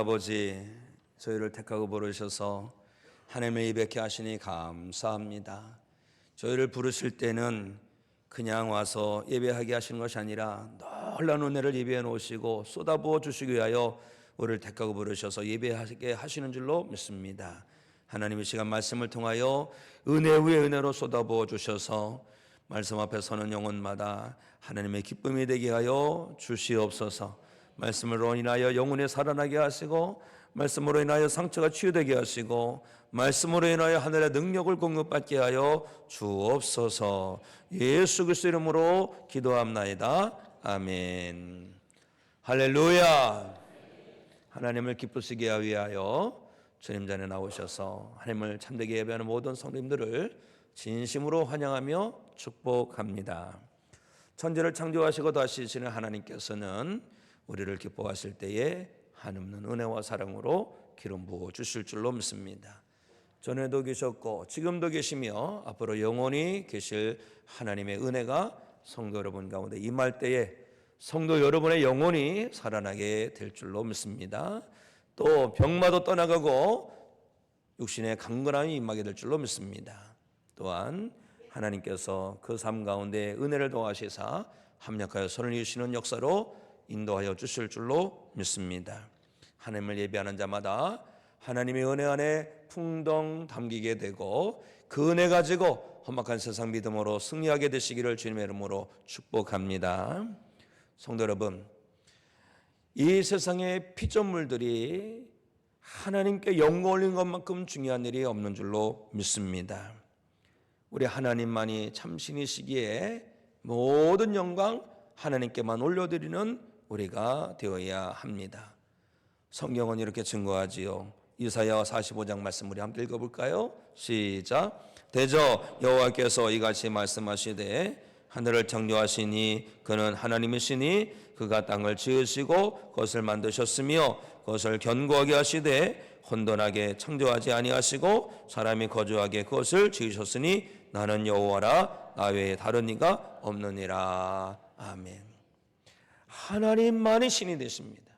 아버지, 저희를 택하고 부르셔서 하나님을 예배케 하시니 감사합니다. 저희를 부르실 때는 그냥 와서 예배하게 하시는 것이 아니라 놀라운 은혜를 예배해 놓으시고 쏟아부어 주시기 위하여 우리를 택하고 부르셔서 예배하게 하시는 줄로 믿습니다. 하나님의 시간 말씀을 통하여 은혜 위에 은혜로 쏟아부어 주셔서 말씀 앞에 서는 영혼마다 하나님의 기쁨이 되게 하여 주시옵소서. 말씀으로 인하여 영혼이 살아나게 하시고, 말씀으로 인하여 상처가 치유되게 하시고, 말씀으로 인하여 하늘의 능력을 공급받게 하여 주옵소서. 예수 그리스도 이름으로 기도합나이다. 아멘. 할렐루야. 하나님을 기쁘시게 하기 위하여 주님 전에 나오셔서 하나님을 참되게 예배하는 모든 성도님들을 진심으로 환영하며 축복합니다. 천지를 창조하시고 다스리시는 하나님께서는 우리를 기뻐하실 때에 한없는 은혜와 사랑으로 기름 부어 주실 줄로 믿습니다. 전에도 계셨고 지금도 계시며 앞으로 영원히 계실 하나님의 은혜가 성도 여러분 가운데 임할 때에 성도 여러분의 영혼이 살아나게 될 줄로 믿습니다. 또 병마도 떠나가고 육신의 강건함이 임하게 될 줄로 믿습니다. 또한 하나님께서 그 삶 가운데 은혜를 더하시사 합력하여 선을 이루시는 역사로 인도하여 주실 줄로 믿습니다. 하나님을 예배하는 자마다 하나님의 은혜 안에 풍덩 담기게 되고 그 은혜 가지고 험악한 세상 믿음으로 승리하게 되시기를 주님의 이름으로 축복합니다. 성도 여러분, 이 세상의 피조물들이 하나님께 영광 올린 것만큼 중요한 일이 없는 줄로 믿습니다. 우리 하나님만이 참신이시기에 모든 영광 하나님께만 올려드리는 우리가 되어야 합니다. 성경은 이렇게 증거하지요. 이사야 45장 말씀 우리 함께 읽어볼까요? 시작. 대저 여호와께서 이같이 말씀하시되 하늘을 창조하시니 그는 하나님이시니 그가 땅을 지으시고 그것을 만드셨으며 그것을 견고하게 하시되 혼돈하게 창조하지 아니하시고 사람이 거주하게 그것을 지으셨으니 나는 여호와라 나 외에 다른 이가 없느니라. 아멘. 하나님만이 신이 되십니다.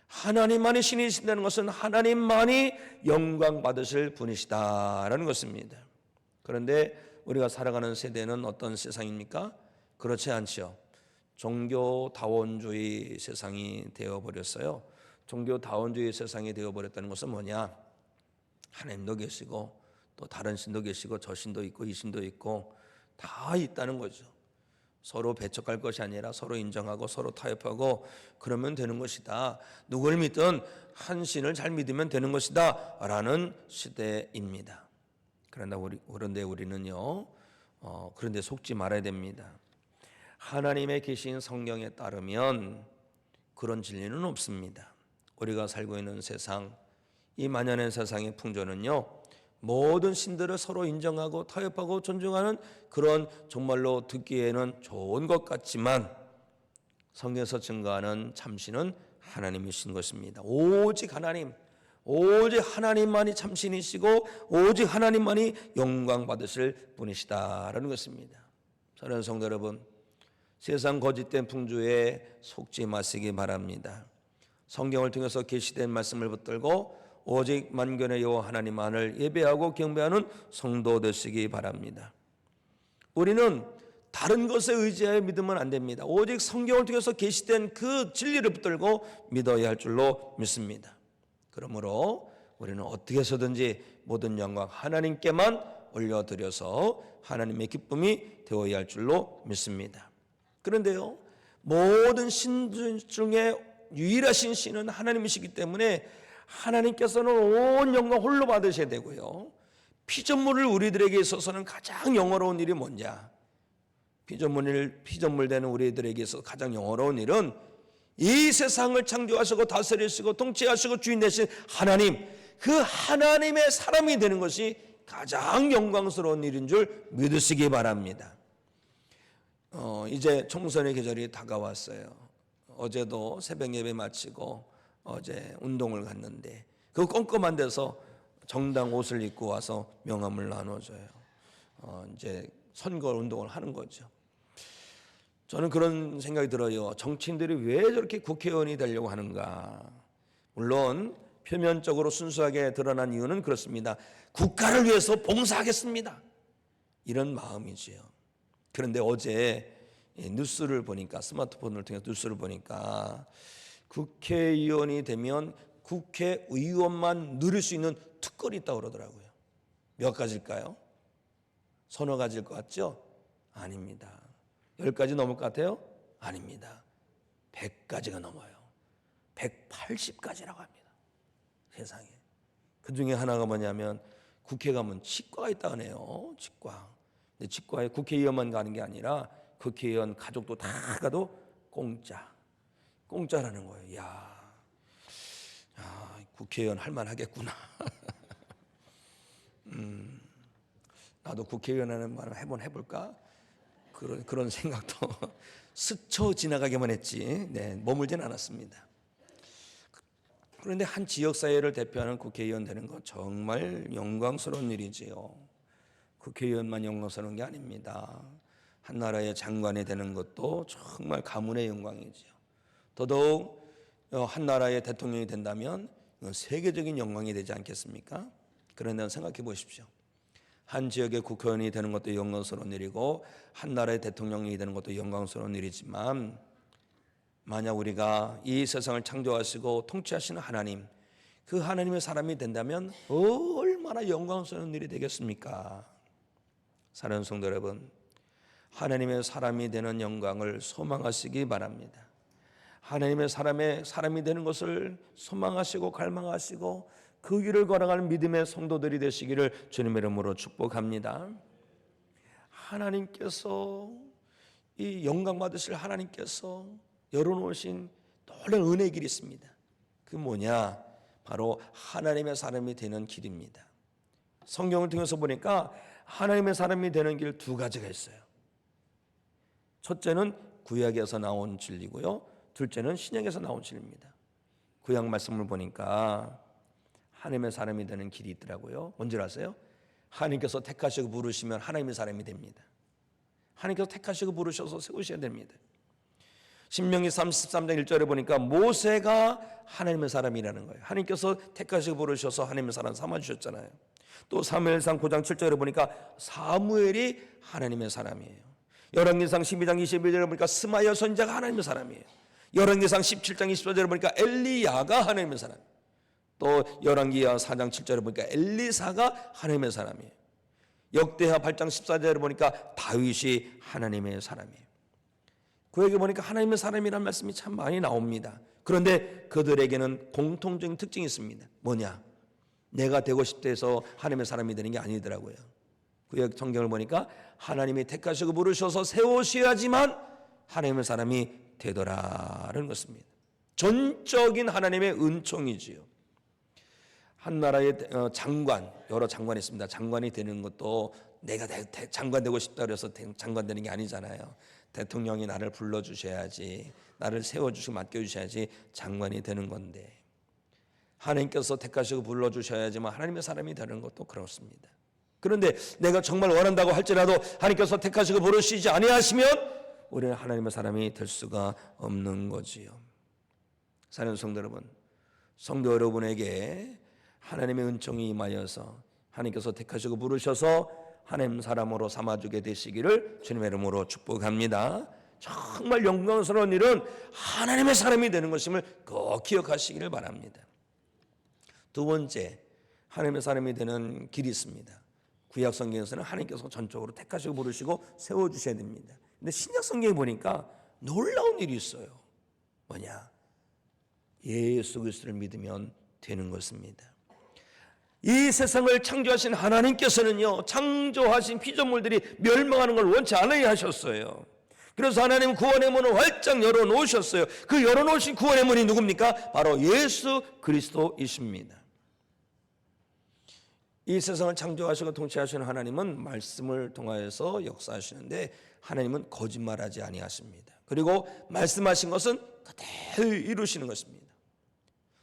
하나님만이 신이 되신다는 것은 하나님만이 영광 받으실 분이시다라는 것입니다. 그런데 우리가 살아가는 세대는 어떤 세상입니까? 그렇지 않죠. 종교다원주의 세상이 되어버렸어요. 종교다원주의 세상이 되어버렸다는 것은 뭐냐? 하나님도 계시고 또 다른 신도 계시고 저 신도 있고 이 신도 있고 다 있다는 거죠. 서로 배척할 것이 아니라 서로 인정하고 서로 타협하고 그러면 되는 것이다. 누굴 믿든 한 신을 잘 믿으면 되는 것이다 라는 시대입니다. 그런데 우리는요 그런데 속지 말아야 됩니다. 하나님의 계신 성경에 따르면 그런 진리는 없습니다. 우리가 살고 있는 세상, 이 만연한 세상의 풍조는요 모든 신들을 서로 인정하고 타협하고 존중하는 그런 정말로 듣기에는 좋은 것 같지만 성경에서 증거하는 참신은 하나님이신 것입니다. 오직 하나님, 오직 하나님만이 참신이시고 오직 하나님만이 영광 받으실 분이시다라는 것입니다. 사랑하는 성도 여러분, 세상 거짓된 풍조에 속지 마시기 바랍니다. 성경을 통해서 계시된 말씀을 붙들고 오직 만견의 여호와 하나님만을 예배하고 경배하는 성도 되시기 바랍니다. 우리는 다른 것에 의지하여 믿으면 안 됩니다. 오직 성경을 통해서 계시된 그 진리를 붙들고 믿어야 할 줄로 믿습니다. 그러므로 우리는 어떻게 해서든지 모든 영광 하나님께만 올려드려서 하나님의 기쁨이 되어야 할 줄로 믿습니다. 그런데요, 모든 신 중에 유일하신 신은 하나님이시기 때문에 하나님께서는 온 영광 홀로 받으셔야 되고요. 피조물을 우리들에게 있어서는 가장 영화로운 일이 뭐냐? 피조물 되는 우리들에게 있어서 가장 영화로운 일은 이 세상을 창조하시고 다스리시고 통치하시고 주인 되신 하나님, 그 하나님의 사람이 되는 것이 가장 영광스러운 일인 줄 믿으시기 바랍니다. 이제 총선의 계절이 다가왔어요. 어제도 새벽 예배 마치고 어제 운동을 갔는데 그 껌껌한 데서 정당 옷을 입고 와서 명함을 나눠줘요. 이제 선거 운동을 하는 거죠. 저는 그런 생각이 들어요. 정치인들이 왜 저렇게 국회의원이 되려고 하는가? 물론 표면적으로 순수하게 드러난 이유는 그렇습니다. 국가를 위해서 봉사하겠습니다, 이런 마음이지요. 그런데 어제 뉴스를 보니까, 스마트폰을 통해서 뉴스를 보니까 국회의원이 되면 국회의원만 누릴 수 있는 특권이 있다고 그러더라고요. 몇 가지일까요? 서너 가지일 것 같죠? 아닙니다. 10가지 넘을 것 같아요? 아닙니다. 100가지가 넘어요. 180가지라고 합니다. 세상에. 그 중에 하나가 뭐냐면 국회 가면 치과가 있다고 하네요. 치과. 근데 치과에 국회의원만 가는 게 아니라 국회의원 가족도 다 가도 공짜라는 거예요. 야, 국회의원 할만하겠구나. 나도 국회의원 하는 말 한번 해볼까? 그런 생각도 스쳐 지나가기만 했지, 머물진 않았습니다. 그런데 한 지역사회를 대표하는 국회의원 되는 거 정말 영광스러운 일이지요. 국회의원만 영광스러운 게 아닙니다. 한 나라의 장관이 되는 것도 정말 가문의 영광이지요. 더더욱 한 나라의 대통령이 된다면 세계적인 영광이 되지 않겠습니까? 그런데 생각해 보십시오. 한 지역의 국회의원이 되는 것도 영광스러운 일이고 한 나라의 대통령이 되는 것도 영광스러운 일이지만, 만약 우리가 이 세상을 창조하시고 통치하시는 하나님, 그 하나님의 사람이 된다면 얼마나 영광스러운 일이 되겠습니까? 사랑하는 성도 여러분, 하나님의 사람이 되는 영광을 소망하시기 바랍니다. 하나님의 사람이 되는 것을 소망하시고 갈망하시고 그 길을 걸어가는 믿음의 성도들이 되시기를 주님의 이름으로 축복합니다. 하나님께서, 이 영광 받으실 하나님께서 열어놓으신 놀라운 은혜의 길이 있습니다. 그 뭐냐? 바로 하나님의 사람이 되는 길입니다. 성경을 통해서 보니까 하나님의 사람이 되는 길 두 가지가 있어요. 첫째는 구약에서 나온 진리고요, 둘째는 신약에서 나온 진리입니다. 구약 말씀을 보니까 하나님의 사람이 되는 길이 있더라고요. 뭔지 아세요? 하나님께서 택하시고 부르시면 하나님의 사람이 됩니다. 하나님께서 택하시고 부르셔서 세우셔야 됩니다. 신명기 33장 1절에 보니까 모세가 하나님의 사람이라는 거예요. 하나님께서 택하시고 부르셔서 하나님의 사람 삼아주셨잖아요. 또 사무엘상 9장 7절에 보니까 사무엘이 하나님의 사람이에요. 열왕기상 12장 21절에 보니까 스마야 선지자가 하나님의 사람이에요. 열왕기상 17장 24절에 보니까 엘리야가 하나님의 사람. 또 열왕기하 4장 7절에 보니까 엘리사가 하나님의 사람이에요. 역대하 8장 14절에 보니까 다윗이 하나님의 사람이에요. 구약에 보니까 하나님의 사람이라는 말씀이 참 많이 나옵니다. 그런데 그들에게는 공통적인 특징이 있습니다. 뭐냐? 내가 되고 싶다 해서 하나님의 사람이 되는 게 아니더라고요. 구약 성경을 보니까 하나님이 택하시고 부르셔서 세우셔야지만 하나님의 사람이 되더라는 것입니다. 전적인 하나님의 은총이지요. 한 나라의 장관, 여러 장관이 있습니다. 장관이 되는 것도 내가 장관 되고 싶다 그래서 장관 되는 게 아니잖아요. 대통령이 나를 불러주셔야지, 나를 세워주시고 맡겨주셔야지 장관이 되는 건데, 하나님께서 택하시고 불러주셔야지만 하나님의 사람이 되는 것도 그렇습니다. 그런데 내가 정말 원한다고 할지라도 하나님께서 택하시고 부르시지 아니하시면 우리는 하나님의 사람이 될 수가 없는 거지요. 사랑하는 성도 여러분, 성도 여러분에게 하나님의 은총이 임하여서 하나님께서 택하시고 부르셔서 하나님 사람으로 삼아주게 되시기를 주님의 이름으로 축복합니다. 정말 영광스러운 일은 하나님의 사람이 되는 것임을 꼭 기억하시기를 바랍니다. 두 번째, 하나님의 사람이 되는 길이 있습니다. 구약 성경에서는 하나님께서 전적으로 택하시고 부르시고 세워주셔야 됩니다. 근데 신약 성경에 보니까 놀라운 일이 있어요. 뭐냐? 예수 그리스도를 믿으면 되는 것입니다. 이 세상을 창조하신 하나님께서는요, 창조하신 피조물들이 멸망하는 걸 원치 않아야 하셨어요. 그래서 하나님 구원의 문을 활짝 열어놓으셨어요. 그 열어놓으신 구원의 문이 누굽니까? 바로 예수 그리스도이십니다. 이 세상을 창조하시고 통치하시는 하나님은 말씀을 통하여서 역사하시는데 하나님은 거짓말하지 아니하십니다. 그리고 말씀하신 것은 그대로 이루시는 것입니다.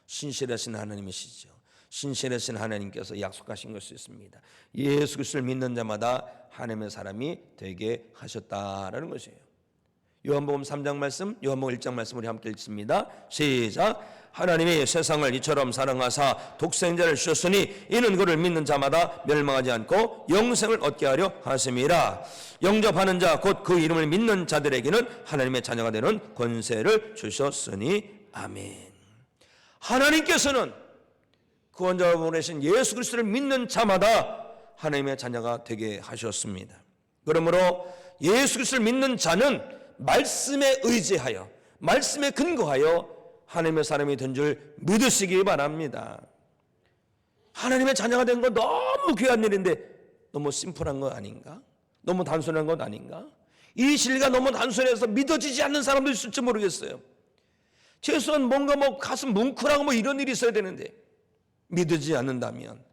신실하신 하나님이시죠. 신실하신 하나님께서 약속하신 것이 있습니다. 예수 그리스도를 믿는 자마다 하나님의 사람이 되게 하셨다라는 것이에요. 요한복음 3장 말씀, 요한복음 1장 말씀 우리 함께 읽습니다. 시작. 하나님이 세상을 이처럼 사랑하사 독생자를 주셨으니 이는 그를 믿는 자마다 멸망하지 않고 영생을 얻게 하려 하심이라. 영접하는 자 곧 그 이름을 믿는 자들에게는 하나님의 자녀가 되는 권세를 주셨으니 아멘. 하나님께서는 구원자로 보내신 예수 그리스도를 믿는 자마다 하나님의 자녀가 되게 하셨습니다. 그러므로 예수 그리스도를 믿는 자는 말씀에 의지하여, 말씀에 근거하여 하나님의 사람이 된 줄 믿으시기 바랍니다. 하나님의 자녀가 된 건 너무 귀한 일인데 너무 심플한 거 아닌가? 너무 단순한 것 아닌가? 이 진리가 너무 단순해서 믿어지지 않는 사람도 있을지 모르겠어요. 최소한 뭔가 가슴 뭉클하고 이런 일이 있어야 되는데 믿어지지 않는다면,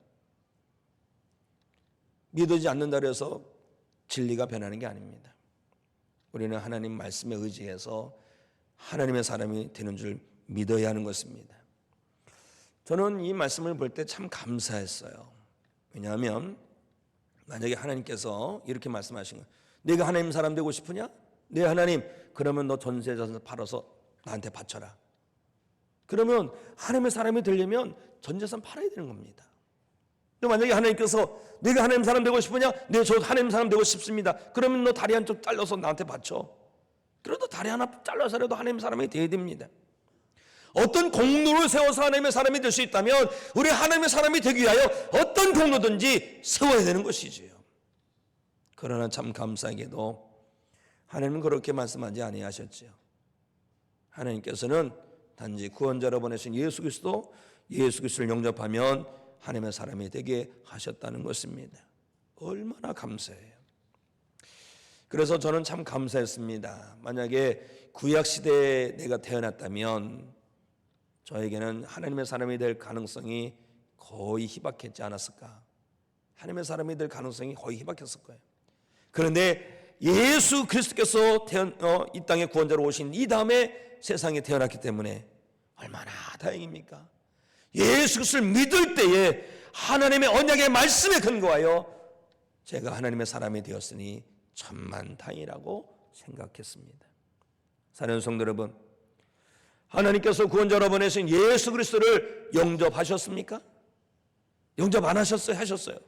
믿어지지 않는다 해서 진리가 변하는 게 아닙니다. 우리는 하나님 말씀에 의지해서 하나님의 사람이 되는 줄 믿어야 하는 것입니다. 저는 이 말씀을 볼 때 참 감사했어요. 왜냐하면 만약에 하나님께서 이렇게 말씀하신 거예요. 네가 하나님 사람 되고 싶으냐? 네 하나님, 그러면 너 전세자산 팔아서 나한테 바쳐라. 그러면 하나님의 사람이 되려면 전재산 팔아야 되는 겁니다. 만약에 하나님께서 네가 하나님 사람 되고 싶으냐? 네, 저 하나님 사람 되고 싶습니다. 그러면 너 다리 한쪽 잘라서 나한테 바쳐. 그래도 다리 하나 잘라서라도 하나님 사람이 되어야 됩니다. 어떤 공로를 세워서 하나님의 사람이 될 수 있다면 우리 하나님의 사람이 되기 위하여 어떤 공로든지 세워야 되는 것이지요. 그러나 참 감사하게도 하나님은 그렇게 말씀하지 아니하셨지요. 하나님께서는 단지 구원자로 보내신 예수 그리스도를 영접하면 하나님의 사람이 되게 하셨다는 것입니다. 얼마나 감사해요. 그래서 저는 참 감사했습니다. 만약에 구약시대에 내가 태어났다면 저에게는 하나님의 사람이 될 가능성이 거의 희박했지 않았을까? 하나님의 사람이 될 가능성이 거의 희박했을 거예요. 그런데 예수 그리스도께서 이 땅에 구원자로 오신 이 다음에 세상에 태어났기 때문에 얼마나 다행입니까? 예수 그리스도를 믿을 때에 하나님의 언약의 말씀에 근거하여 제가 하나님의 사람이 되었으니 천만 다행이라고 생각했습니다. 사랑하는 성도 여러분, 하나님께서 구원자로 보내신 예수 그리스도를 영접하셨습니까? 영접 안 하셨어요? 하셨어요?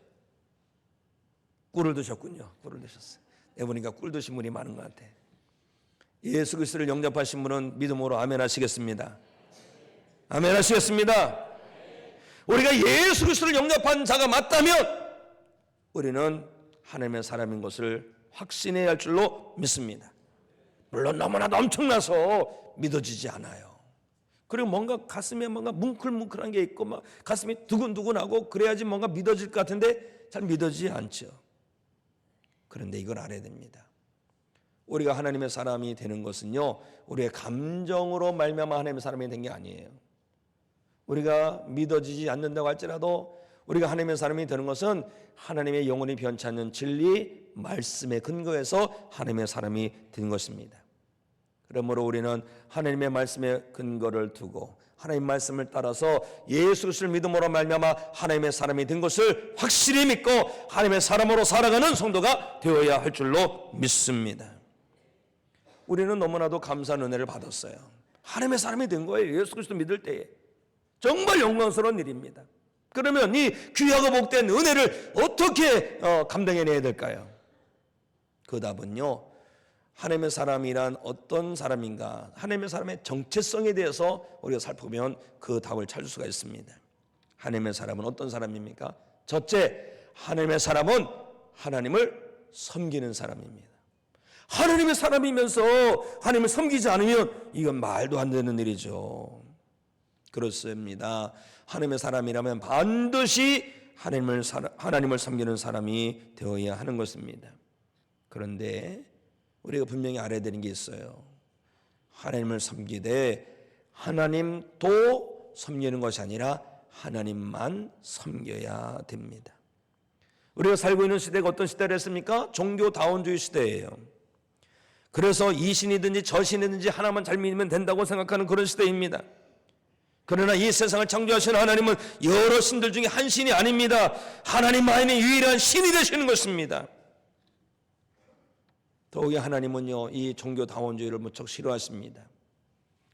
꿀을 드셨군요. 꿀을 드셨어요. 내보니까 꿀 드신 분이 많은 것 같아. 예수 그리스도를 영접하신 분은 믿음으로 아멘 하시겠습니다. 아멘 하시겠습니다. 우리가 예수 그리스도를 영접한 자가 맞다면 우리는 하나님의 사람인 것을 확신해야 할 줄로 믿습니다. 물론 너무나도 엄청나서 믿어지지 않아요. 그리고 뭔가 가슴에 뭔가 뭉클뭉클한 게 있고 막 가슴이 두근두근하고 그래야지 뭔가 믿어질 것 같은데 잘 믿어지지 않죠. 그런데 이걸 알아야 됩니다. 우리가 하나님의 사람이 되는 것은요, 우리의 감정으로 말미암아 하나님의 사람이 된 게 아니에요. 우리가 믿어지지 않는다고 할지라도 우리가 하나님의 사람이 되는 것은 하나님의 영원히 변치 않는 진리 말씀에 근거해서 하나님의 사람이 된 것입니다. 그러므로 우리는 하나님의 말씀에 근거를 두고 하나님 말씀을 따라서 예수 그리스도를 믿음으로 말미암아 하나님의 사람이 된 것을 확실히 믿고 하나님의 사람으로 살아가는 성도가 되어야 할 줄로 믿습니다. 우리는 너무나도 감사한 은혜를 받았어요. 하나님의 사람이 된 거예요. 예수 그리스도 믿을 때에. 정말 영광스러운 일입니다. 그러면 이 귀하고 복된 은혜를 어떻게 감당해내야 될까요? 그 답은요, 하나님의 사람이란 어떤 사람인가, 하나님의 사람의 정체성에 대해서 우리가 살펴보면 그 답을 찾을 수가 있습니다. 하나님의 사람은 어떤 사람입니까? 첫째, 하나님의 사람은 하나님을 섬기는 사람입니다. 하나님의 사람이면서 하나님을 섬기지 않으면 이건 말도 안 되는 일이죠. 그렇습니다. 하나님의 사람이라면 반드시 하나님을 섬기는 사람이 되어야 하는 것입니다. 그런데 우리가 분명히 알아야 되는 게 있어요. 하나님을 섬기되 하나님도 섬기는 것이 아니라 하나님만 섬겨야 됩니다. 우리가 살고 있는 시대가 어떤 시대랬습니까? 종교다원주의 시대예요. 그래서 이 신이든지 저 신이든지 하나만 잘 믿으면 된다고 생각하는 그런 시대입니다. 그러나 이 세상을 창조하신 하나님은 여러 신들 중에 한 신이 아닙니다. 하나님만이 유일한 신이 되시는 것입니다. 더욱이 하나님은요, 이 종교다원주의를 무척 싫어하십니다.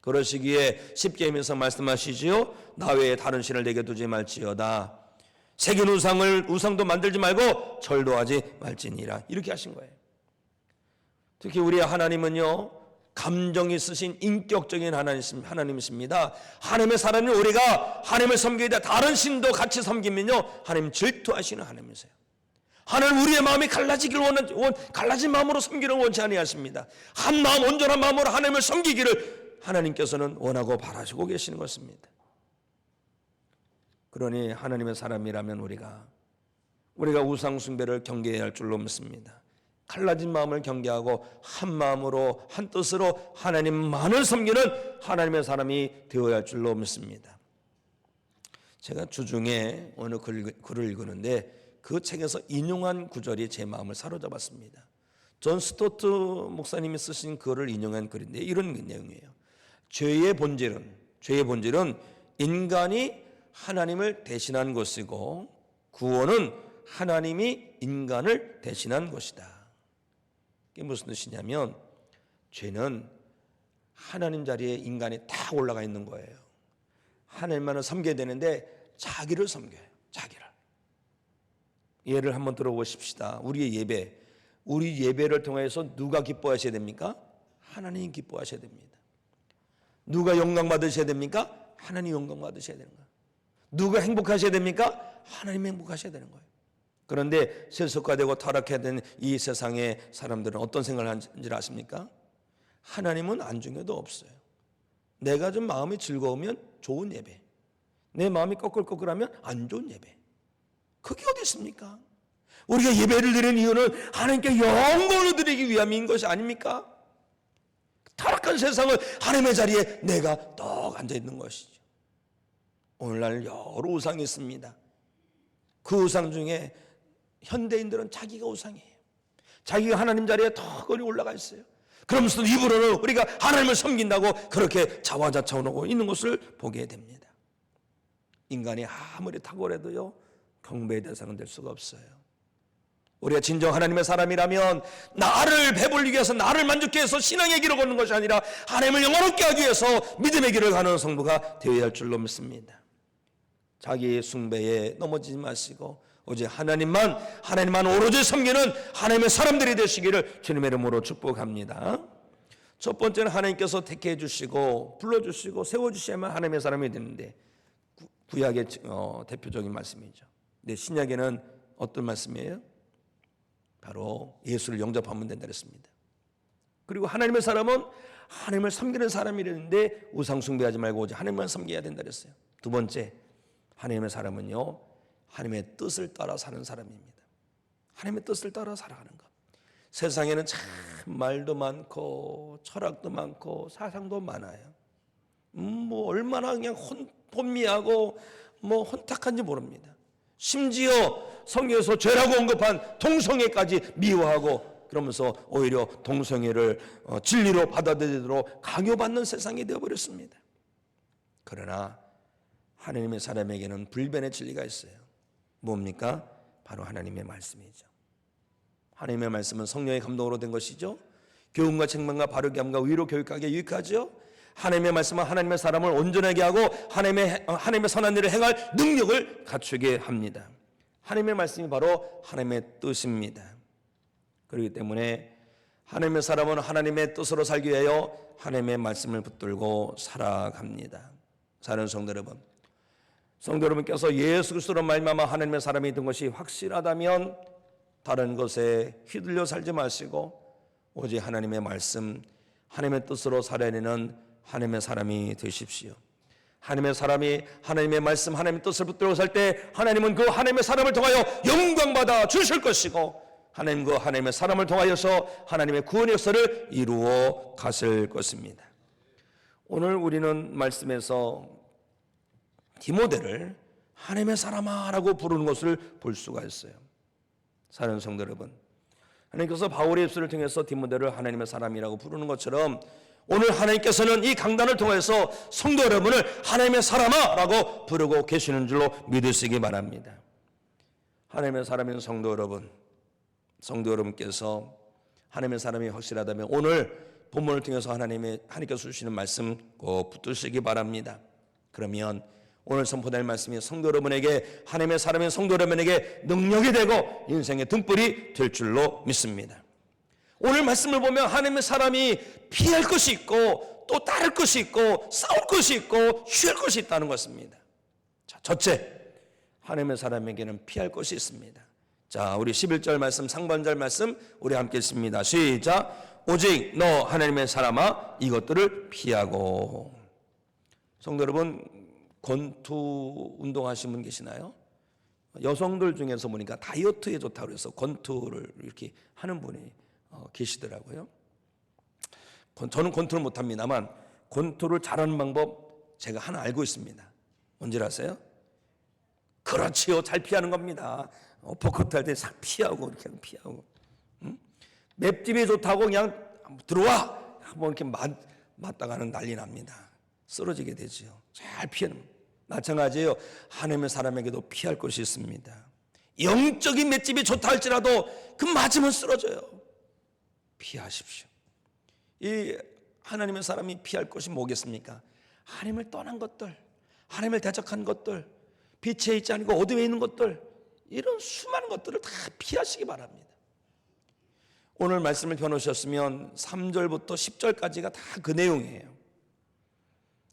그러시기에 십계명에서 말씀하시지요. 나 외에 다른 신을 내게 두지 말지어다. 새긴 우상도 만들지 말고 절도 하지 말지니라. 이렇게 하신 거예요. 특히 우리 하나님은요, 감정이 있으신 인격적인 하나님이십니다. 하나님의 사람이 우리가 하나님을 섬기게 돼 다른 신도 같이 섬기면요, 하나님 질투하시는 하나님이세요. 하나님 우리의 마음이 갈라진 마음으로 섬기를 원치 아니하십니다. 한 마음, 온전한 마음으로 하나님을 섬기기를 하나님께서는 원하고 바라시고 계시는 것입니다. 그러니 하나님의 사람이라면 우리가 우상 숭배를 경계해야 할 줄로 믿습니다. 갈라진 마음을 경계하고 한 마음으로 한 뜻으로 하나님만을 섬기는 하나님의 사람이 되어야 할 줄로 믿습니다. 제가 주중에 어느 글을 읽었는데 그 책에서 인용한 구절이 제 마음을 사로잡았습니다. 존 스토트 목사님이 쓰신 글을 인용한 글인데 이런 내용이에요. 죄의 본질은 인간이 하나님을 대신한 것이고 구원은 하나님이 인간을 대신한 것이다. 이게 무슨 뜻이냐면 죄는 하나님 자리에 인간이 딱 올라가 있는 거예요. 하나님만을 섬겨야 되는데 자기를 섬겨요. 자기를. 예를 한번 들어보십시다. 우리 예배를 통해서 누가 기뻐하셔야 됩니까? 하나님이 기뻐하셔야 됩니다. 누가 영광 받으셔야 됩니까? 하나님 영광 받으셔야 되는 거예요. 누가 행복하셔야 됩니까? 하나님 행복하셔야 되는 거예요. 그런데 세속화되고 타락해야 되는 이 세상의 사람들은 어떤 생각을 하는지 아십니까? 하나님은 안중에도 없어요. 내가 좀 마음이 즐거우면 좋은 예배, 내 마음이 꺼끌꺼끌하면 안 좋은 예배, 그게 어디 있습니까? 우리가 예배를 드리는 이유는 하나님께 영광을 드리기 위함인 것이 아닙니까? 타락한 세상을 하나님의 자리에 내가 떡 앉아있는 것이죠. 오늘날 여러 우상이 있습니다. 그 우상 중에 현대인들은 자기가 우상이에요. 자기가 하나님 자리에 더 거리 올라가 있어요. 그러면서 입으로는 우리가 하나님을 섬긴다고 그렇게 자화자찬하고 있는 것을 보게 됩니다. 인간이 아무리 탁월해도요, 경배의 대상은 될 수가 없어요. 우리가 진정 하나님의 사람이라면 나를 배불리기 위해서, 나를 만족케 해서 신앙의 길을 걷는 것이 아니라 하나님을 영원롭게 하기 위해서 믿음의 길을 가는 성도가 되어야 할 줄로 믿습니다. 자기 숭배에 넘어지지 마시고 오직 하나님만 오로지 섬기는 하나님의 사람들이 되시기를 주님의 이름으로 축복합니다. 첫 번째는 하나님께서 택해 주시고 불러주시고 세워주셔야만 하나님의 사람이 되는데, 구약의 대표적인 말씀이죠. 근데 신약에는 어떤 말씀이에요? 바로 예수를 영접하면 된다 그랬습니다. 그리고 하나님의 사람은 하나님을 섬기는 사람이랬는데 우상 숭배하지 말고 오직 하나님만 섬겨야 된다 그랬어요. 두 번째, 하나님의 사람은요, 하나님의 뜻을 따라 사는 사람입니다. 하나님의 뜻을 따라 살아가는 것. 세상에는 참 말도 많고 철학도 많고 사상도 많아요. 얼마나 그냥 혼미하고 혼탁한지 모릅니다. 심지어 성경에서 죄라고 언급한 동성애까지 미워하고, 그러면서 오히려 동성애를 진리로 받아들이도록 강요받는 세상이 되어버렸습니다. 그러나 하나님의 사람에게는 불변의 진리가 있어요. 뭡니까? 바로 하나님의 말씀이죠. 하나님의 말씀은 성령의 감동으로 된 것이죠. 교훈과 책망과 바르게 함과 위로 교육하기에 유익하죠. 하나님의 말씀은 하나님의 사람을 온전하게 하고 하나님의 선한 일을 행할 능력을 갖추게 합니다. 하나님의 말씀이 바로 하나님의 뜻입니다. 그렇기 때문에 하나님의 사람은 하나님의 뜻으로 살기 위하여 하나님의 말씀을 붙들고 살아갑니다. 사랑하는 성도 여러분께서 예수 그리스도로 말미암아 하나님의 사람이 된 것이 확실하다면 다른 것에 휘둘려 살지 마시고 오직 하나님의 말씀, 하나님의 뜻으로 살아내는 하나님의 사람이 되십시오. 하나님의 사람이 하나님의 말씀, 하나님의 뜻을 붙들고 살 때 하나님은 그 하나님의 사람을 통하여 영광받아 주실 것이고, 하나님 그 하나님의 사람을 통하여서 하나님의 구원의 역사를 이루어 가실 것입니다. 오늘 우리는 말씀에서 디모데를 하나님의 사람아라고 부르는 것을 볼 수가 있어요. 사랑하는 성도 여러분, 하나님께서 바울의 입술을 통해서 디모데를 하나님의 사람이라고 부르는 것처럼 오늘 하나님께서는 이 강단을 통해서 성도 여러분을 하나님의 사람아라고 부르고 계시는 줄로 믿으시기 바랍니다. 하나님의 사람인 성도 여러분께서 하나님의 사람이 확실하다면 오늘 본문을 통해서 하나님께서 주시는 말씀 꼭 붙드시기 바랍니다. 그러면 오늘 선포될 말씀이 성도 여러분에게, 하나님의 사람인 성도 여러분에게 능력이 되고 인생의 등불이 될 줄로 믿습니다. 오늘 말씀을 보면 하나님의 사람이 피할 것이 있고 또 따를 것이 있고 싸울 것이 있고 취할 것이 있다는 것입니다. 자, 첫째, 하나님의 사람에게는 피할 것이 있습니다. 자, 우리 11절 말씀, 상반절 말씀 우리 함께 읽습니다. 시작. 오직 너 하나님의 사람아 이것들을 피하고. 성도 여러분, 권투 운동하시는 분 계시나요? 여성들 중에서 보니까 다이어트에 좋다고 해서 권투를 이렇게 하는 분이 계시더라고요. 저는 권투를 못합니다만 권투를 잘하는 방법 제가 하나 알고 있습니다. 뭔지 아세요? 그렇지요, 잘 피하는 겁니다. 포커트 할 때 싹 피하고 이렇게 피하고. 맵집이 좋다고 그냥 들어와 한번 이렇게 맞다가는 난리 납니다. 쓰러지게 되지요. 잘 피하는. 마찬가지예요. 하나님의 사람에게도 피할 것이 있습니다. 영적인 맷집이 좋다 할지라도 그 맞으면 쓰러져요. 피하십시오. 이 하나님의 사람이 피할 것이 뭐겠습니까? 하나님을 떠난 것들, 하나님을 대적한 것들, 빛에 있지 않고 어둠에 있는 것들, 이런 수많은 것들을 다 피하시기 바랍니다. 오늘 말씀을 펴놓으셨으면 3절부터 10절까지가 다 그 내용이에요.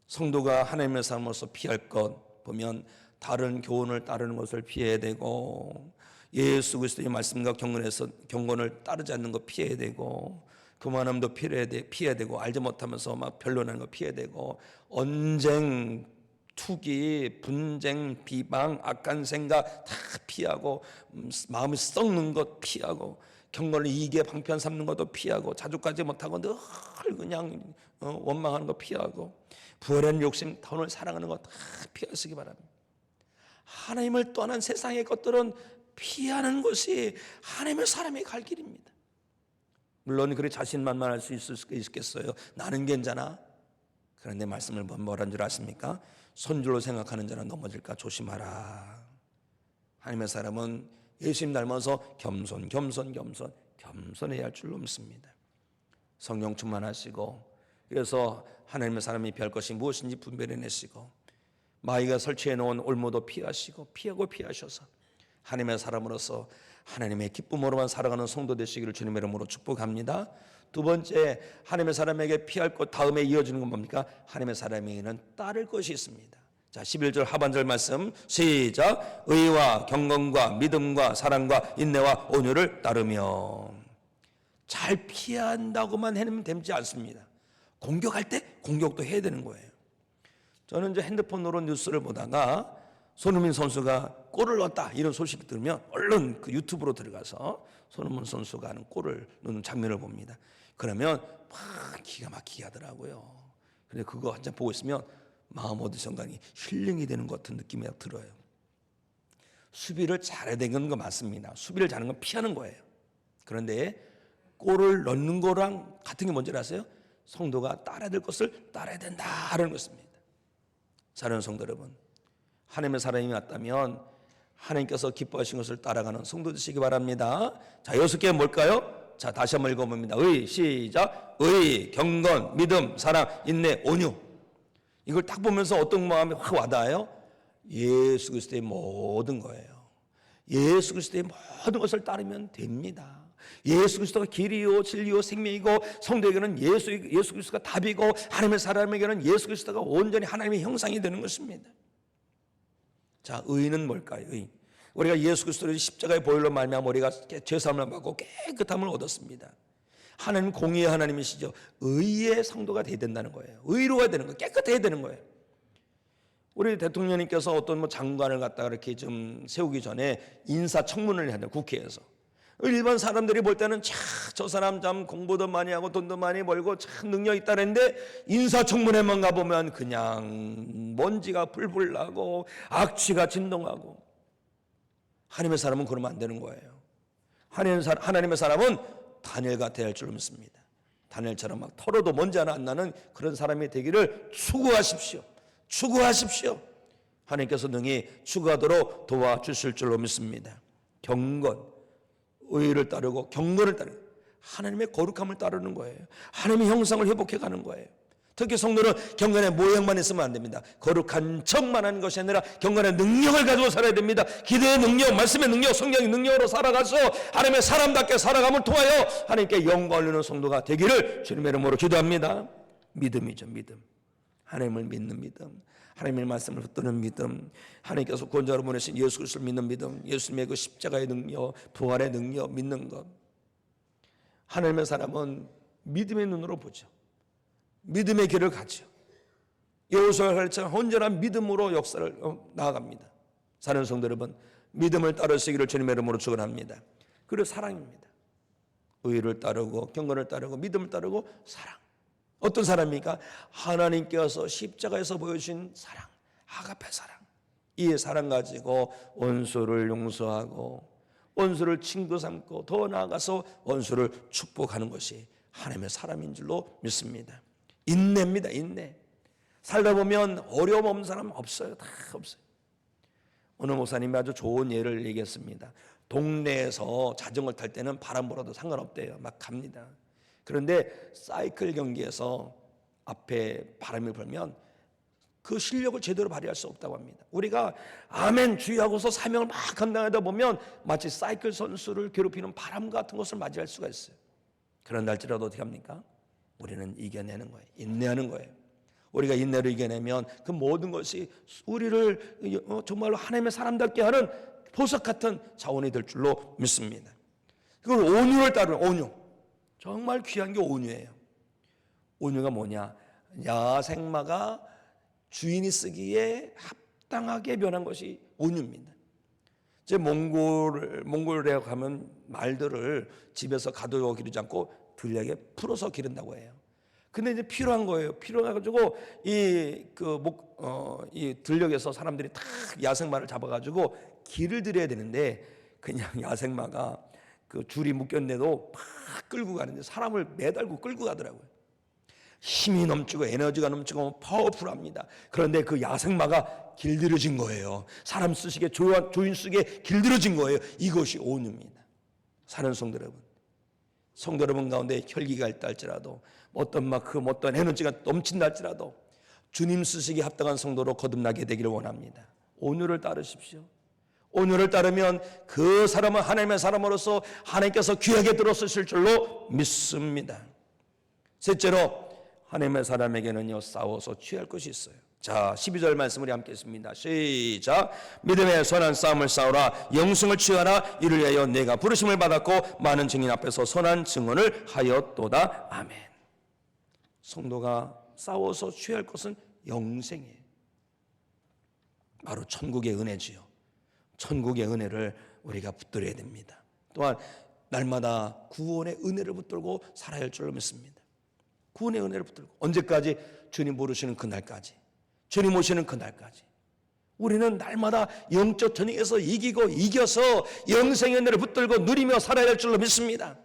성도가 하나님의 사람으로서 피할 것 보면 다른 교훈을 따르는 것을 피해야 되고, 예수 그리스도의 말씀과 경건을 따르지 않는 것 피해야 되고, 교만함도 피해야 되고, 알지 못하면서 막 변론하는 거 피해야 되고, 언쟁, 투기, 분쟁, 비방, 악한 생각 다 피하고, 마음이 썩는 것 피하고, 경건을 이익에 방편 삼는 것도 피하고, 자족하지 못하고 늘 그냥 원망하는 거 피하고, 부활한 욕심, 돈을 사랑하는 것 다 피하시기 바랍니다. 하나님을 떠난 세상의 것들은 피하는 것이 하나님의 사람의 갈 길입니다. 물론 그렇게 자신만만할 수 있겠어요. 나는 괜찮아. 그런데 말씀을 뭐라는 줄 아십니까? 손줄로 생각하는 자는 넘어질까 조심하라. 하나님의 사람은 예수님 닮아서 겸손해야 할 줄로 믿습니다. 성령 충만하시고, 그래서 하나님의 사람이 피할 것이 무엇인지 분별해내시고, 마귀가 설치해 놓은 올무도 피하셔서 하나님의 사람으로서 하나님의 기쁨으로만 살아가는 성도 되시기를 주님의 이름으로 축복합니다. 두 번째, 하나님의 사람에게 피할 것 다음에 이어지는 건 뭡니까? 하나님의 사람에게는 따를 것이 있습니다. 자, 11절 하반절 말씀 시작. 의와 경건과 믿음과 사랑과 인내와 온유를 따르며. 잘 피한다고만 해내면 되지 않습니다. 공격할 때 공격도 해야 되는 거예요. 저는 이제 핸드폰으로 뉴스를 보다가 손흥민 선수가 골을 넣었다 이런 소식이 들으면 얼른 그 유튜브로 들어가서 손흥민 선수가 하는 골을 넣는 장면을 봅니다. 그러면 막 기가 막히게 하더라고요. 근데 그거 한참 보고 있으면 마음 어디선가 힐링이 되는 것 같은 느낌이 들어요. 수비를 잘해야 되는 거 맞습니다. 수비를 잘하는 건 피하는 거예요. 그런데 골을 넣는 거랑 같은 게 뭔지 아세요? 성도가 따라야 될 것을 따라야 된다는 것입니다. 사랑하는 성도 여러분, 하나님의 사람이 왔다면 하나님께서 기뻐하신 것을 따라가는 성도 되시기 바랍니다. 자, 6개 뭘까요? 자, 다시 한번 읽어봅니다. 의, 시작. 의, 경건, 믿음, 사랑, 인내, 온유. 이걸 딱 보면서 어떤 마음이 확 와닿아요? 예수 그리스도의 모든 거예요. 예수 그리스도의 모든 것을 따르면 됩니다. 예수 그리스도가 길이요 진리요 생명이고, 성도에게는 예수 그리스도가 답이고, 하나님의 사람에게는 예수 그리스도가 온전히 하나님의 형상이 되는 것입니다. 자, 의는 뭘까요? 의. 우리가 예수 그리스도의 십자가의 보혈로 말미암아 우리가 죄사함을 받고 깨끗함을 얻었습니다. 하나님 공의의 하나님이시죠. 의의 성도가 되어야 된다는 거예요. 의로워야 되는 거예요. 깨끗해야 되는 거예요. 우리 대통령님께서 어떤 장관을 갖다가 이렇게 좀 세우기 전에 인사청문회를 해야 돼요. 국회에서. 일반 사람들이 볼 때는 저 사람 참 공부도 많이 하고 돈도 많이 벌고 참 능력 있다 그랬는데, 인사청문회만 가보면 그냥 먼지가 풀풀 나고 악취가 진동하고. 하나님의 사람은 그러면 안 되는 거예요. 하나님의 사람은 다니엘 같아야 할 줄 믿습니다. 다니엘처럼 막 털어도 먼지 하나 안 나는 그런 사람이 되기를 추구하십시오. 하나님께서 능히 추구하도록 도와주실 줄로 믿습니다. 경건, 의를 따르고 경건을 따르고, 하나님의 거룩함을 따르는 거예요. 하나님의 형상을 회복해 가는 거예요. 특히 성도는 경건의 모양만 있으면 안 됩니다. 거룩한 척만 하는 것이 아니라 경건의 능력을 가지고 살아야 됩니다. 기도의 능력, 말씀의 능력, 성령의 능력으로 살아가서 하나님의 사람답게 살아감을 통하여 하나님께 영광을 누리는 성도가 되기를 주님의 이름으로 기도합니다. 믿음이죠, 믿음. 하나님을 믿는 믿음, 하나님의 말씀을 붙드는 믿음, 하나님께서 구원자로 보내신 예수 그리스도를 믿는 믿음, 예수님의 그 십자가의 능력, 부활의 능력 믿는 것. 하나님의 사람은 믿음의 눈으로 보죠. 믿음의 길을 가죠. 여호수아가 가르쳐 온전한 믿음으로 역사를 나아갑니다. 사는 성도 여러분, 믿음을 따르시기를 주님의 이름으로 축원합니다. 그리고 사랑입니다. 의를 따르고 경건을 따르고 믿음을 따르고 사랑. 어떤 사람입니까? 하나님께서 십자가에서 보여주신 사랑, 아가페 사랑. 이 사랑 가지고 원수를 용서하고 원수를 친구 삼고 더 나아가서 원수를 축복하는 것이 하나님의 사람인 줄로 믿습니다. 인내입니다. 인내. 살다 보면 어려움 없는 사람 없어요. 다 없어요. 오늘 목사님이 아주 좋은 예를 얘기했습니다. 동네에서 자전거 탈 때는 바람 불어도 상관없대요. 막 갑니다. 그런데 사이클 경기에서 앞에 바람이 불면 그 실력을 제대로 발휘할 수 없다고 합니다. 우리가 아멘 주의하고서 사명을 막 감당하다 보면 마치 사이클 선수를 괴롭히는 바람 같은 것을 맞이할 수가 있어요. 그런 날짜라도 어떻게 합니까? 우리는 이겨내는 거예요. 인내하는 거예요. 우리가 인내를 이겨내면 그 모든 것이 우리를 정말로 하나님의 사람답게 하는 보석 같은 자원이 될 줄로 믿습니다. 그걸 온유를 따르는 온유. 정말 귀한 게 온유예요. 온유가 뭐냐? 야생마가 주인이 쓰기에 합당하게 변한 것이 온유입니다. 제 몽골에 가면 말들을 집에서 가둬 기르지 않고 들녘에 풀어서 기른다고 해요. 근데 이제 필요한 거예요. 필요해가지고 이 들녘에서 사람들이 다 야생마를 잡아가지고 길을 들여야 되는데 그냥 야생마가 그 줄이 묶였는데도 막 끌고 가는데 사람을 매달고 끌고 가더라고요. 힘이 넘치고 에너지가 넘치고 파워풀합니다. 그런데 그 야생마가 길들여진 거예요. 사람 쓰시기에 주인 쓰기에 길들여진 거예요. 이것이 온유입니다. 사는 성도 여러분, 성도 여러분 가운데 혈기가 있다 할지라도 어떤 만큼 어떤 에너지가 넘친다 할지라도 주님 쓰시기에 합당한 성도로 거듭나게 되기를 원합니다. 온유를 따르십시오. 온유를 따르면 그 사람은 하나님의 사람으로서 하나님께서 귀하게 들어쓰실 줄로 믿습니다. 셋째로 하나님의 사람에게는요 싸워서 취할 것이 있어요. 자, 12절 말씀 우리 함께 읽습니다. 시작. 믿음의 선한 싸움을 싸우라. 영생을 취하라. 이를 위하여 내가 부르심을 받았고 많은 증인 앞에서 선한 증언을 하였도다. 아멘. 성도가 싸워서 취할 것은 영생이에요. 바로 천국의 은혜지요. 천국의 은혜를 우리가 붙들어야 됩니다. 또한 날마다 구원의 은혜를 붙들고 살아야 할 줄로 믿습니다. 구원의 은혜를 붙들고 언제까지? 주님 부르시는 그날까지, 주님 오시는 그날까지 우리는 날마다 영적 전쟁에서 이겨서 영생의 은혜를 붙들고 누리며 살아야 할 줄로 믿습니다.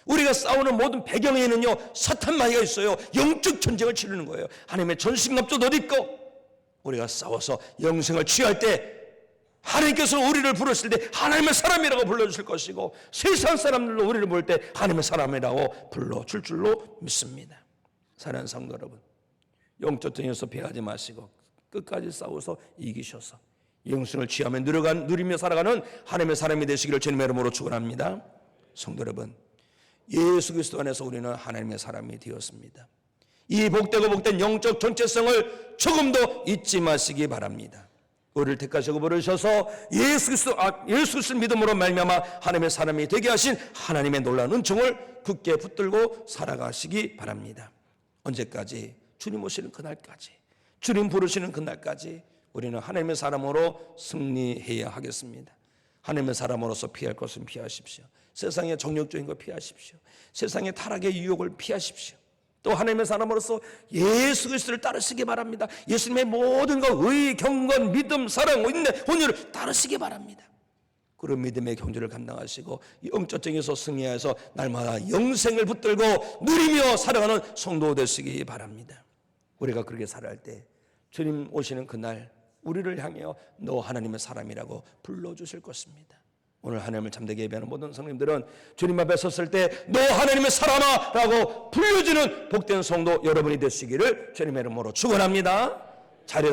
우리가 싸우는 모든 배경에는요 사탄마귀가 있어요. 영적 전쟁을 치르는 거예요. 하나님의 전신갑주도 어디 있고 우리가 싸워서 영생을 취할 때 하나님께서 우리를 부르실 때 하나님의 사람이라고 불러주실 것이고 세상 사람들로 우리를 부를 때 하나님의 사람이라고 불러줄 줄로 믿습니다. 사랑하는 성도 여러분, 영적 전쟁에서 패하지 마시고 끝까지 싸워서 이기셔서 영생을 취하며 누리며 살아가는 하나님의 사람이 되시기를 주님의 이름으로 축원합니다. 성도 여러분, 예수 그리스도 안에서 우리는 하나님의 사람이 되었습니다. 이 복되고 복된 영적 정체성을 조금도 잊지 마시기 바랍니다. 우리를 택하시고 부르셔서 예수 그리스도 믿음으로 말미암아 하나님의 사람이 되게 하신 하나님의 놀라운 은총을 굳게 붙들고 살아가시기 바랍니다. 언제까지? 주님 오시는 그날까지, 주님 부르시는 그날까지 우리는 하나님의 사람으로 승리해야 하겠습니다. 하나님의 사람으로서 피할 것은 피하십시오. 세상의 정욕적인 것 피하십시오. 세상의 타락의 유혹을 피하십시오. 또 하나님의 사람으로서 예수 그리스도를 따르시기 바랍니다. 예수님의 모든 것, 의, 경건, 믿음, 사랑, 인내, 온유를 따르시기 바랍니다. 그런 믿음의 경주를 감당하시고 영적정에서 승리해서 날마다 영생을 붙들고 누리며 살아가는 성도 되시기 바랍니다. 우리가 그렇게 살아갈 때 주님 오시는 그날 우리를 향하여 너 하나님의 사람이라고 불러주실 것입니다. 오늘 하나님을 참되게 예배하는 모든 성님들은 주님 앞에 섰을 때 너 하나님의 사람아 라고 불려주는 복된 성도 여러분이 되시기를 주님의 이름으로 축원합니다. 자리에서